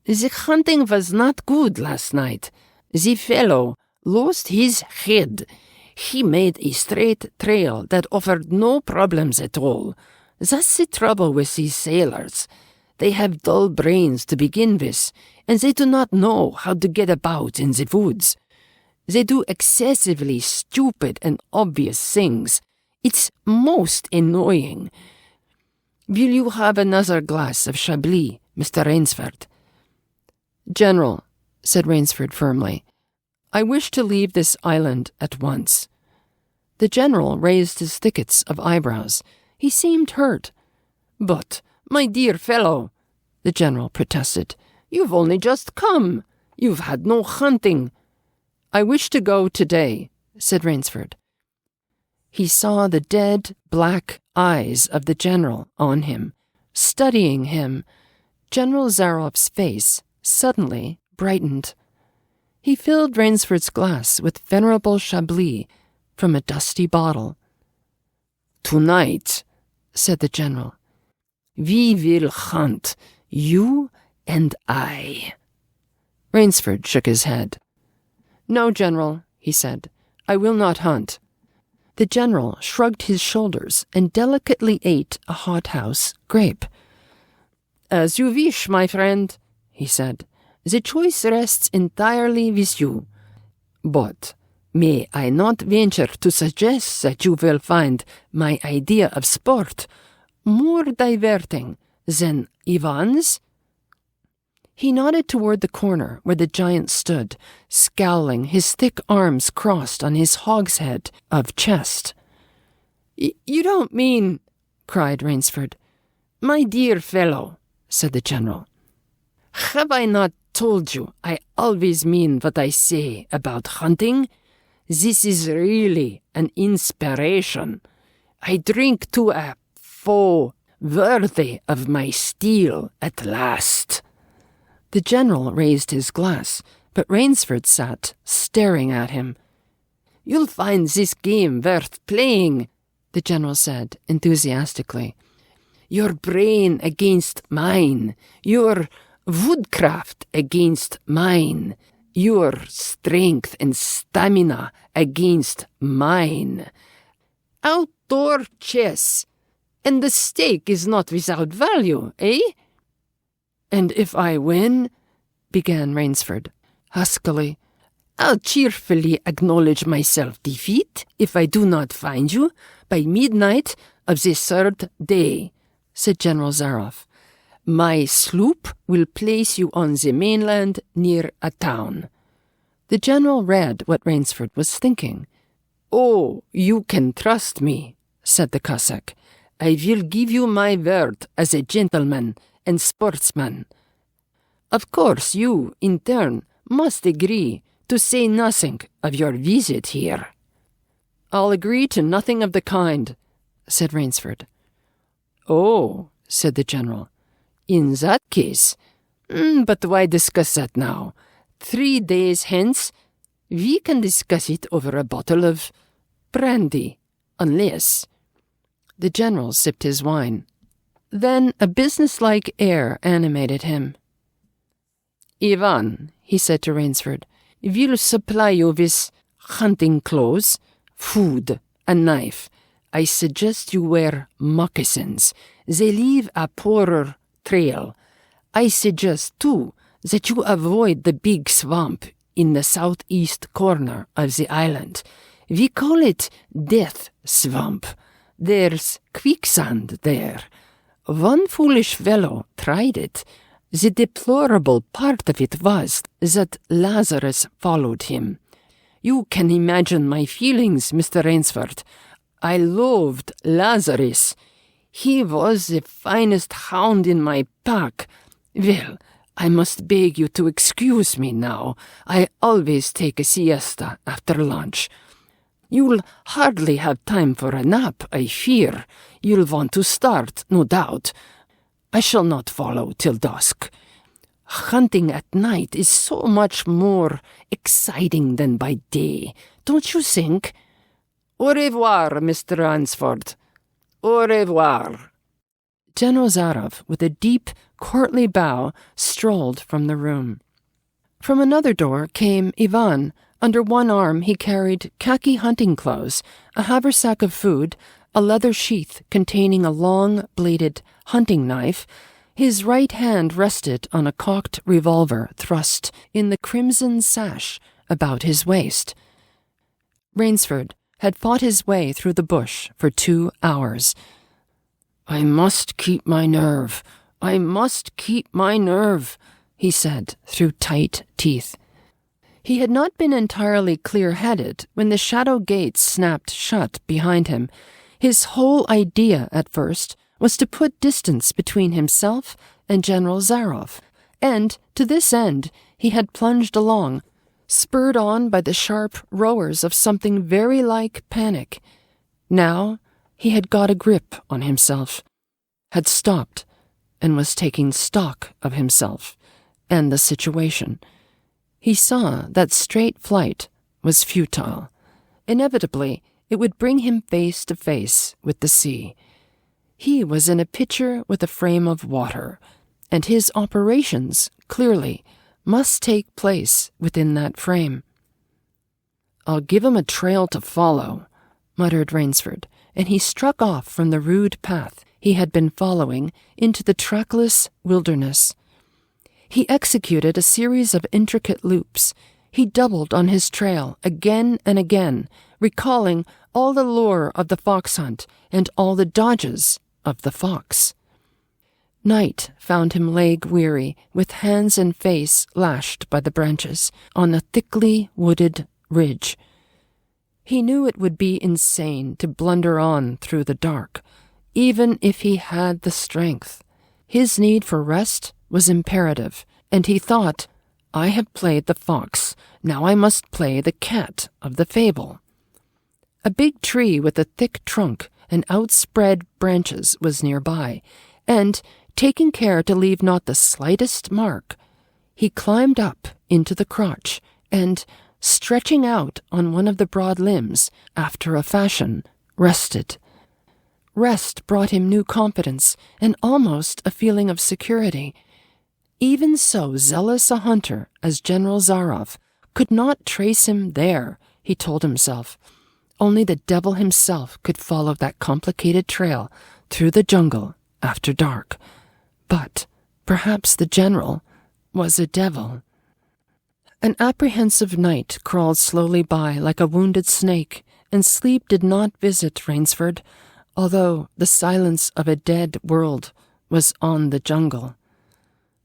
"The hunting was not good last night. The fellow lost his head. He made a straight trail that offered no problems at all. That's the trouble with these sailors. They have dull brains to begin with, and they do not know how to get about in the woods. They do excessively stupid and obvious things. It's most annoying. Will you have another glass of Chablis, Mr. Rainsford?" "General," said Rainsford firmly, "I wish to leave this island at once." The general raised his thickets of eyebrows. He seemed hurt. "But, my dear fellow," the general protested, "you've only just come. You've had no hunting." "I wish to go today," said Rainsford. He saw the dead, black eyes of the general on him, studying him. General Zaroff's face suddenly brightened. He filled Rainsford's glass with venerable Chablis from a dusty bottle. "Tonight," said the general, We will hunt, you and I." Rainsford shook his head. "No, General," he said. "I will not hunt." The general shrugged his shoulders and delicately ate a hothouse grape. "As you wish, my friend," he said. "The choice rests entirely with you. But may I not venture to suggest that you will find my idea of sport more diverting than Ivan's?" He nodded toward the corner where the giant stood, scowling, his thick arms crossed on his hogshead of chest. "You don't mean—" cried Rainsford. "My dear fellow," said the general, "have I not told you I always mean what I say about hunting? This is really an inspiration. I drink to a foe worthy of my steel at last." The general raised his glass, but Rainsford sat staring at him. "You'll find this game worth playing," the general said enthusiastically. "Your brain against mine, your woodcraft against mine, your strength and stamina against mine. Outdoor chess, and the stake is not without value, eh?" "And if I win," began Rainsford, huskily. "I'll cheerfully acknowledge myself defeat if I do not find you by midnight of the third day," said General Zaroff. "My sloop will place you on the mainland near a town." The general read what Rainsford was thinking. "Oh, you can trust me," said the Cossack. "I will give you my word as a gentleman and sportsman. Of course, you, in turn, must agree to say nothing of your visit here." "I'll agree to nothing of the kind," said Rainsford. "Oh," said the general. "In that case, but why discuss that now? 3 days hence, we can discuss it over a bottle of brandy, unless—" The general sipped his wine. Then a businesslike air animated him. "Ivan," he said to Rainsford, "will supply you with hunting clothes, food, a knife. I suggest you wear moccasins. They leave a poorer trail. I suggest, too, that you avoid the big swamp in the southeast corner of the island. We call it Death Swamp. There's quicksand there. One foolish fellow tried it. The deplorable part of it was that Lazarus followed him. You can imagine my feelings, Mr. Rainsford. I loathed Lazarus. He was the finest hound in my pack. Well, I must beg you to excuse me now. I always take a siesta after lunch. You'll hardly have time for a nap, I fear. You'll want to start, no doubt. I shall not follow till dusk. Hunting at night is so much more exciting than by day, don't you think? Au revoir, Mr. Ransford. Au revoir." General Zaroff, with a deep, courtly bow, strolled from the room. From another door came Ivan. Under one arm he carried khaki hunting clothes, a haversack of food, a leather sheath containing a long-bladed hunting knife. His right hand rested on a cocked revolver thrust in the crimson sash about his waist. Rainsford had fought his way through the bush for 2 hours. "I must keep my nerve. I must keep my nerve," he said through tight teeth. He had not been entirely clear-headed when the shadow gates snapped shut behind him. His whole idea, at first, was to put distance between himself and General Zaroff, and, to this end, he had plunged along, spurred on by the sharp roars of something very like panic. Now he had got a grip on himself, had stopped, and was taking stock of himself and the situation. He saw that straight flight was futile. Inevitably, it would bring him face to face with the sea. He was in a pitcher with a frame of water, and his operations, clearly, must take place within that frame. "I'll give him a trail to follow," muttered Rainsford, and he struck off from the rude path he had been following into the trackless wilderness. He executed a series of intricate loops. He doubled on his trail again and again, recalling all the lore of the fox hunt and all the dodges of the fox. Night found him leg-weary, with hands and face lashed by the branches, on a thickly wooded ridge. He knew it would be insane to blunder on through the dark, even if he had the strength. His need for rest was imperative, and he thought, "I have played the fox, now I must play the cat of the fable." A big tree with a thick trunk and outspread branches was nearby, and, taking care to leave not the slightest mark, he climbed up into the crotch and, stretching out on one of the broad limbs, after a fashion, rested. Rest brought him new confidence and almost a feeling of security. Even so zealous a hunter as General Zaroff could not trace him there, he told himself. Only the devil himself could follow that complicated trail through the jungle after dark. But perhaps the general was a devil. An apprehensive night crawled slowly by like a wounded snake, and sleep did not visit Rainsford, although the silence of a dead world was on the jungle.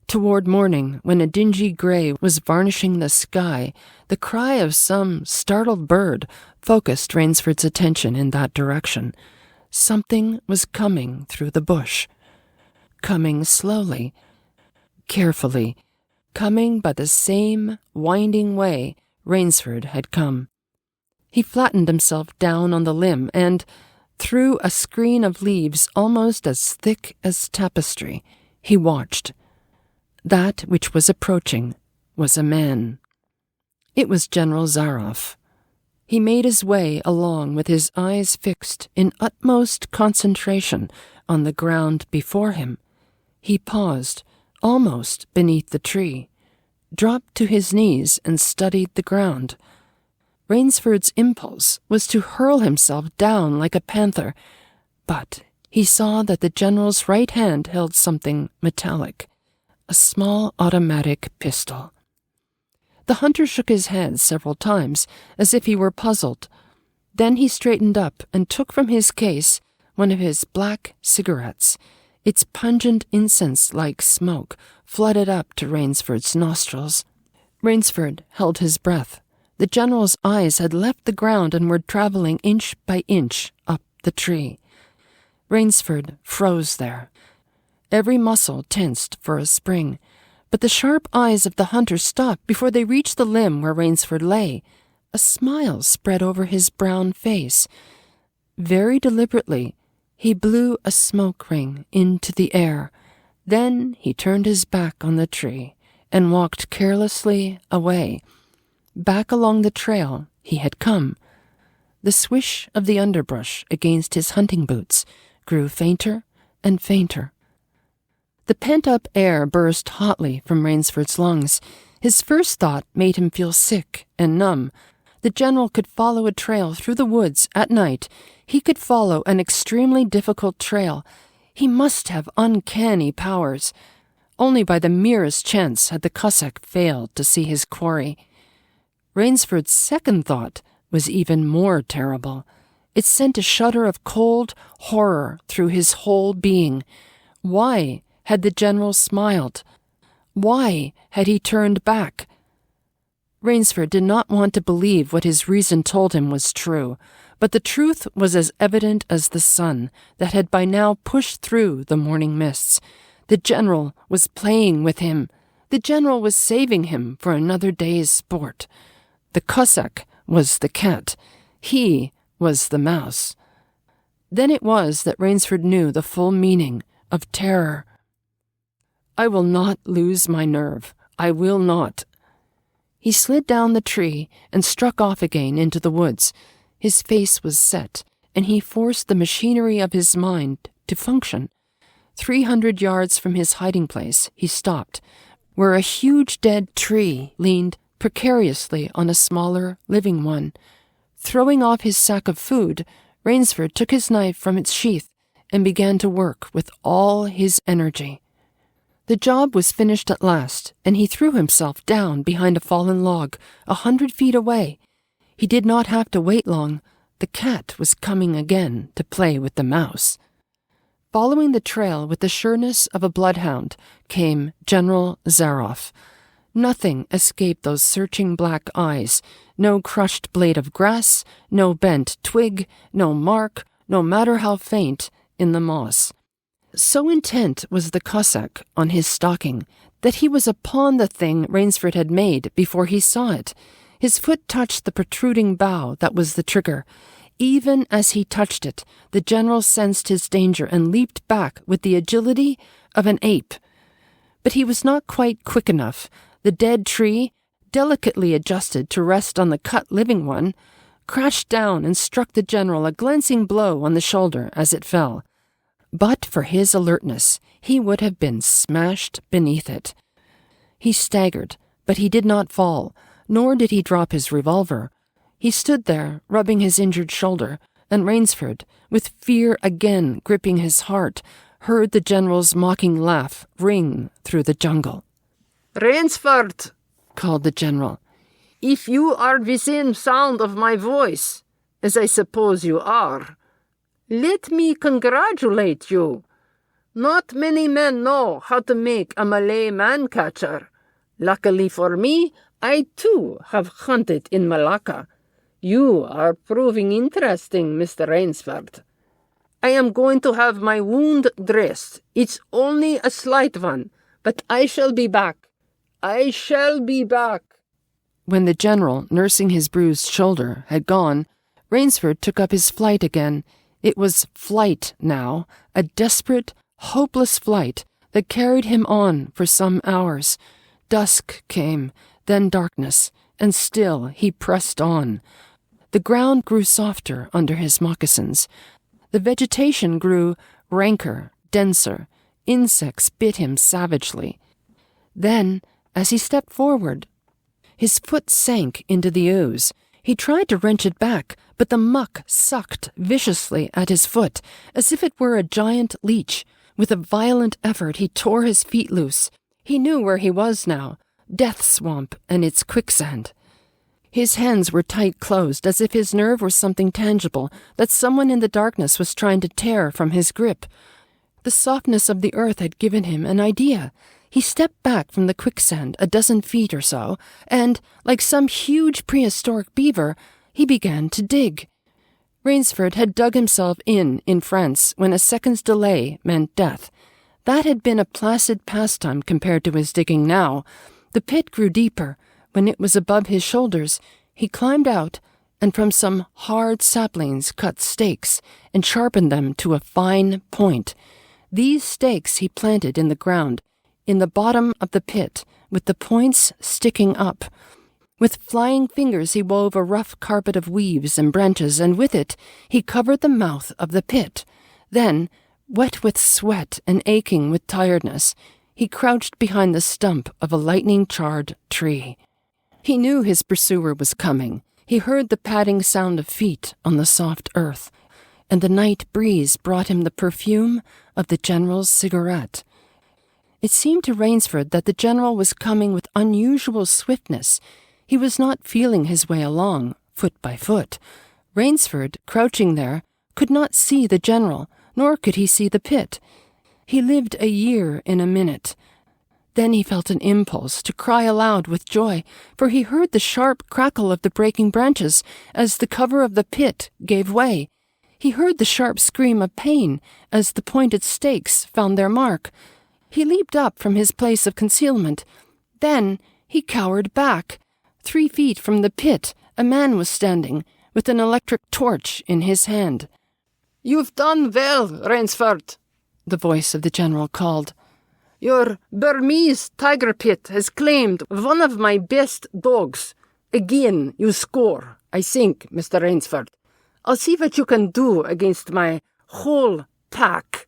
Toward morning, when a dingy gray was varnishing the sky, the cry of some startled bird focused Rainsford's attention in that direction. Something was coming through the bush. Coming slowly, carefully, coming by the same winding way Rainsford had come. He flattened himself down on the limb and, through a screen of leaves almost as thick as tapestry, he watched. That which was approaching was a man. It was General Zaroff. He made his way along with his eyes fixed in utmost concentration on the ground before him. He paused, almost beneath the tree, dropped to his knees and studied the ground. Rainsford's impulse was to hurl himself down like a panther, but he saw that the general's right hand held something metallic, a small automatic pistol. The hunter shook his head several times, as if he were puzzled. Then he straightened up and took from his case one of his black cigarettes. Its pungent incense-like smoke flooded up to Rainsford's nostrils. Rainsford held his breath. The general's eyes had left the ground and were traveling inch by inch up the tree. Rainsford froze there. Every muscle tensed for a spring, but the sharp eyes of the hunter stopped before they reached the limb where Rainsford lay. A smile spread over his brown face. Very deliberately, he blew a smoke ring into the air. Then he turned his back on the tree and walked carelessly away, back along the trail he had come. The swish of the underbrush against his hunting boots grew fainter and fainter. The pent-up air burst hotly from Rainsford's lungs. His first thought made him feel sick and numb. The general could follow a trail through the woods at night. He could follow an extremely difficult trail. He must have uncanny powers. Only by the merest chance had the Cossack failed to see his quarry. Rainsford's second thought was even more terrible. It sent a shudder of cold horror through his whole being. Why had the general smiled? Why had he turned back? Rainsford did not want to believe what his reason told him was true, but the truth was as evident as the sun that had by now pushed through the morning mists. The general was playing with him. The general was saving him for another day's sport. The Cossack was the cat. He was the mouse. Then it was that Rainsford knew the full meaning of terror. "I will not lose my nerve. I will not." He slid down the tree and struck off again into the woods. His face was set, and he forced the machinery of his mind to function. 300 yards from his hiding place, he stopped, where a huge dead tree leaned precariously on a smaller, living one. Throwing off his sack of food, Rainsford took his knife from its sheath and began to work with all his energy. The job was finished at last, and he threw himself down behind a fallen log, 100 feet away. He did not have to wait long. The cat was coming again to play with the mouse. Following the trail with the sureness of a bloodhound came General Zaroff. Nothing escaped those searching black eyes. No crushed blade of grass, no bent twig, no mark, no matter how faint, in the moss. So intent was the Cossack on his stalking that he was upon the thing Rainsford had made before he saw it. His foot touched the protruding bough that was the trigger. Even as he touched it, the general sensed his danger and leaped back with the agility of an ape. But he was not quite quick enough. The dead tree, delicately adjusted to rest on the cut living one, crashed down and struck the general a glancing blow on the shoulder as it fell. But for his alertness, he would have been smashed beneath it. He staggered, but he did not fall, nor did he drop his revolver. He stood there, rubbing his injured shoulder, and Rainsford, with fear again gripping his heart, heard the general's mocking laugh ring through the jungle. "Rainsford," called the general, "if you are within sound of my voice, as I suppose you are, let me congratulate you. Not many men know how to make a Malay man-catcher. Luckily for me, I too have hunted in Malacca. You are proving interesting, Mr. Rainsford. I am going to have my wound dressed. It's only a slight one, but I shall be back. I shall be back." When the general, nursing his bruised shoulder, had gone, Rainsford took up his flight again. It was flight now, a desperate, hopeless flight that carried him on for some hours. Dusk came, then darkness, and still he pressed on. The ground grew softer under his moccasins. The vegetation grew ranker, denser. Insects bit him savagely. Then, as he stepped forward, his foot sank into the ooze. He tried to wrench it back, but the muck sucked viciously at his foot, as if it were a giant leech. With a violent effort, he tore his feet loose. He knew where he was now, Death Swamp and its quicksand. His hands were tight-closed, as if his nerve were something tangible that someone in the darkness was trying to tear from his grip. The softness of the earth had given him an idea. He stepped back from the quicksand a dozen feet or so, and, like some huge prehistoric beaver, he began to dig. Rainsford had dug himself in France when a second's delay meant death. That had been a placid pastime compared to his digging now. The pit grew deeper. When it was above his shoulders, he climbed out and from some hard saplings cut stakes and sharpened them to a fine point. These stakes he planted in the ground, in the bottom of the pit, with the points sticking up. With flying fingers he wove a rough carpet of weaves and branches, and with it he covered the mouth of the pit. Then, wet with sweat and aching with tiredness, he crouched behind the stump of a lightning-charred tree. He knew his pursuer was coming. He heard the padding sound of feet on the soft earth, and the night breeze brought him the perfume of the general's cigarette. It seemed to Rainsford that the general was coming with unusual swiftness. He was not feeling his way along, foot by foot. Rainsford, crouching there, could not see the general, nor could he see the pit. He lived a year in a minute. Then he felt an impulse to cry aloud with joy, for he heard the sharp crackle of the breaking branches as the cover of the pit gave way. He heard the sharp scream of pain as the pointed stakes found their mark. He leaped up from his place of concealment. Then he cowered back. 3 feet from the pit, a man was standing, with an electric torch in his hand. "You've done well, Rainsford," the voice of the general called. "Your Burmese tiger pit has claimed one of my best dogs. Again, you score, I think, Mr. Rainsford. I'll see what you can do against my whole pack.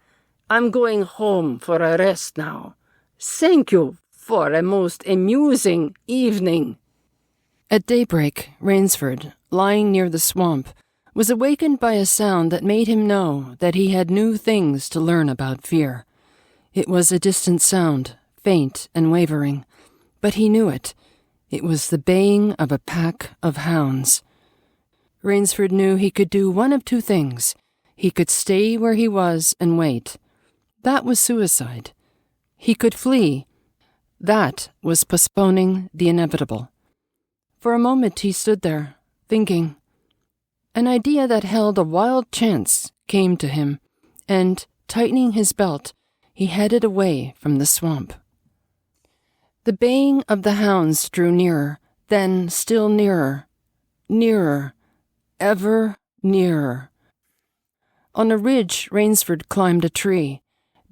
I'm going home for a rest now. Thank you for a most amusing evening." At daybreak, Rainsford, lying near the swamp, was awakened by a sound that made him know that he had new things to learn about fear. It was a distant sound, faint and wavering, but he knew it. It was the baying of a pack of hounds. Rainsford knew he could do one of two things. He could stay where he was and wait. That was suicide. He could flee. That was postponing the inevitable. For a moment he stood there, thinking. An idea that held a wild chance came to him, and, tightening his belt, he headed away from the swamp. The baying of the hounds drew nearer, then still nearer. Nearer. Ever nearer. On a ridge, Rainsford climbed a tree.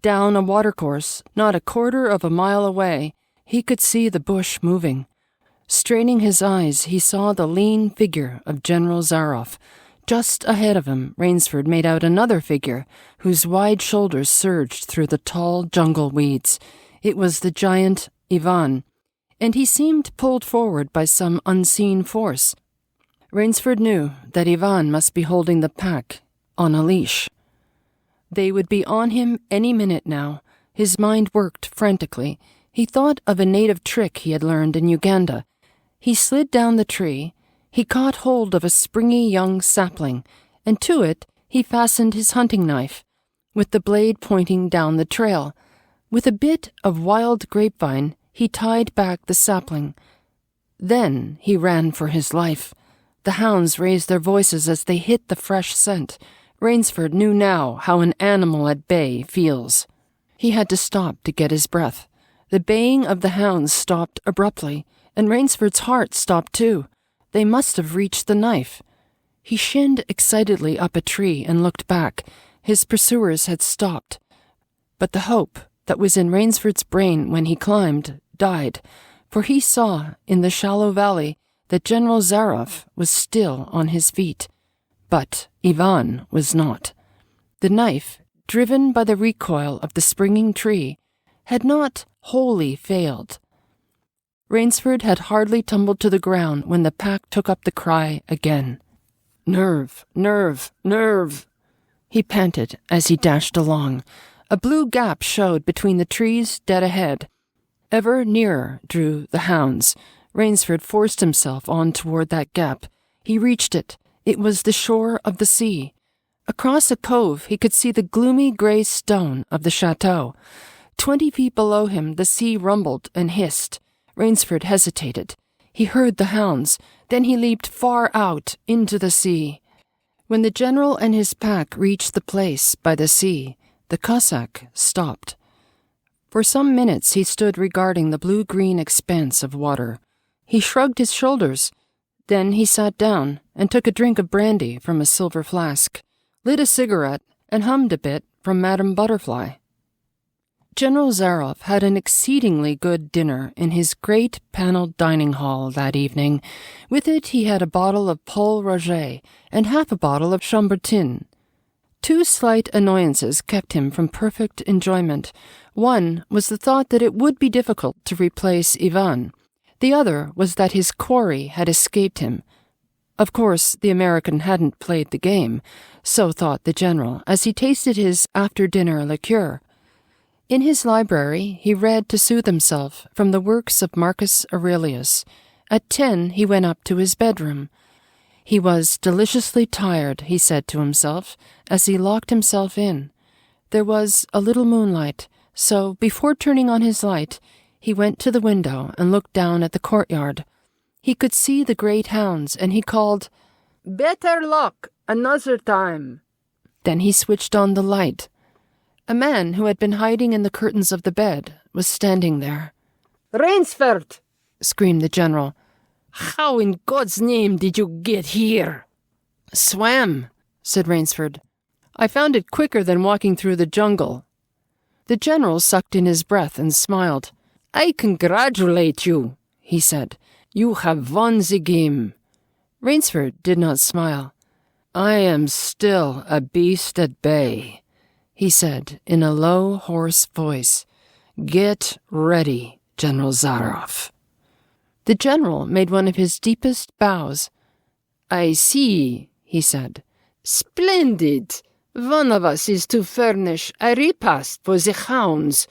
Down a watercourse, not a quarter of a mile away, he could see the bush moving. Straining his eyes, he saw the lean figure of General Zaroff. Just ahead of him, Rainsford made out another figure, whose wide shoulders surged through the tall jungle weeds. It was the giant Ivan, and he seemed pulled forward by some unseen force. Rainsford knew that Ivan must be holding the pack on a leash. They would be on him any minute now. His mind worked frantically. He thought of a native trick he had learned in Uganda. He slid down the tree. He caught hold of a springy young sapling, and to it he fastened his hunting knife, with the blade pointing down the trail. With a bit of wild grapevine, he tied back the sapling. Then he ran for his life. The hounds raised their voices as they hit the fresh scent. Rainsford knew now how an animal at bay feels. He had to stop to get his breath. The baying of the hounds stopped abruptly, and Rainsford's heart stopped too. They must have reached the knife. He shinned excitedly up a tree and looked back. His pursuers had stopped. But the hope that was in Rainsford's brain when he climbed died, for he saw in the shallow valley that General Zaroff was still on his feet. But Ivan was not. The knife, driven by the recoil of the springing tree, had not wholly failed. Rainsford had hardly tumbled to the ground when the pack took up the cry again. "Nerve, nerve, nerve!" he panted as he dashed along. A blue gap showed between the trees dead ahead. Ever nearer drew the hounds. Rainsford forced himself on toward that gap. He reached it. It was the shore of the sea. Across a cove he could see the gloomy grey stone of the chateau. 20 feet below him the sea rumbled and hissed. Rainsford hesitated. He heard the hounds. Then he leaped far out into the sea. When the general and his pack reached the place by the sea, the Cossack stopped. For some minutes he stood regarding the blue-green expanse of water. He shrugged his shoulders. Then he sat down and took a drink of brandy from a silver flask, lit a cigarette, and hummed a bit from Madame Butterfly. General Zaroff had an exceedingly good dinner in his great panelled dining hall that evening. With it he had a bottle of Paul Roget and half a bottle of Chambertin. 2 slight annoyances kept him from perfect enjoyment. One was the thought that it would be difficult to replace Ivan. The other was that his quarry had escaped him. Of course, the American hadn't played the game, so thought the general, as he tasted his after-dinner liqueur. In his library, he read to soothe himself from the works of Marcus Aurelius. At 10, he went up to his bedroom. He was deliciously tired, he said to himself, as he locked himself in. There was a little moonlight, so before turning on his light, he went to the window and looked down at the courtyard. He could see the great hounds, and he called, "Better luck another time." Then he switched on the light. A man who had been hiding in the curtains of the bed was standing there. "Rainsford!" screamed the general. "How in God's name did you get here?" "Swam," said Rainsford. "I found it quicker than walking through the jungle." The general sucked in his breath and smiled. "I congratulate you," he said. "You have won the game." Rainsford did not smile. "I am still a beast at bay," he said in a low, hoarse voice. "Get ready, General Zaroff." The general made one of his deepest bows. "I see," he said. "Splendid! One of us is to furnish a repast for the hounds.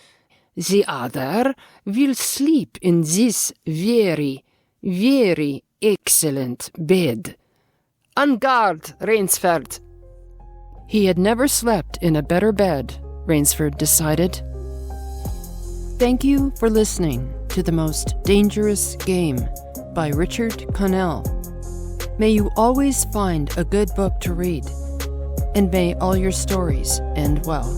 The other will sleep in this very, very excellent bed. En garde, Rainsford." He had never slept in a better bed, Rainsford decided. Thank you for listening to The Most Dangerous Game by Richard Connell. May you always find a good book to read, and may all your stories end well.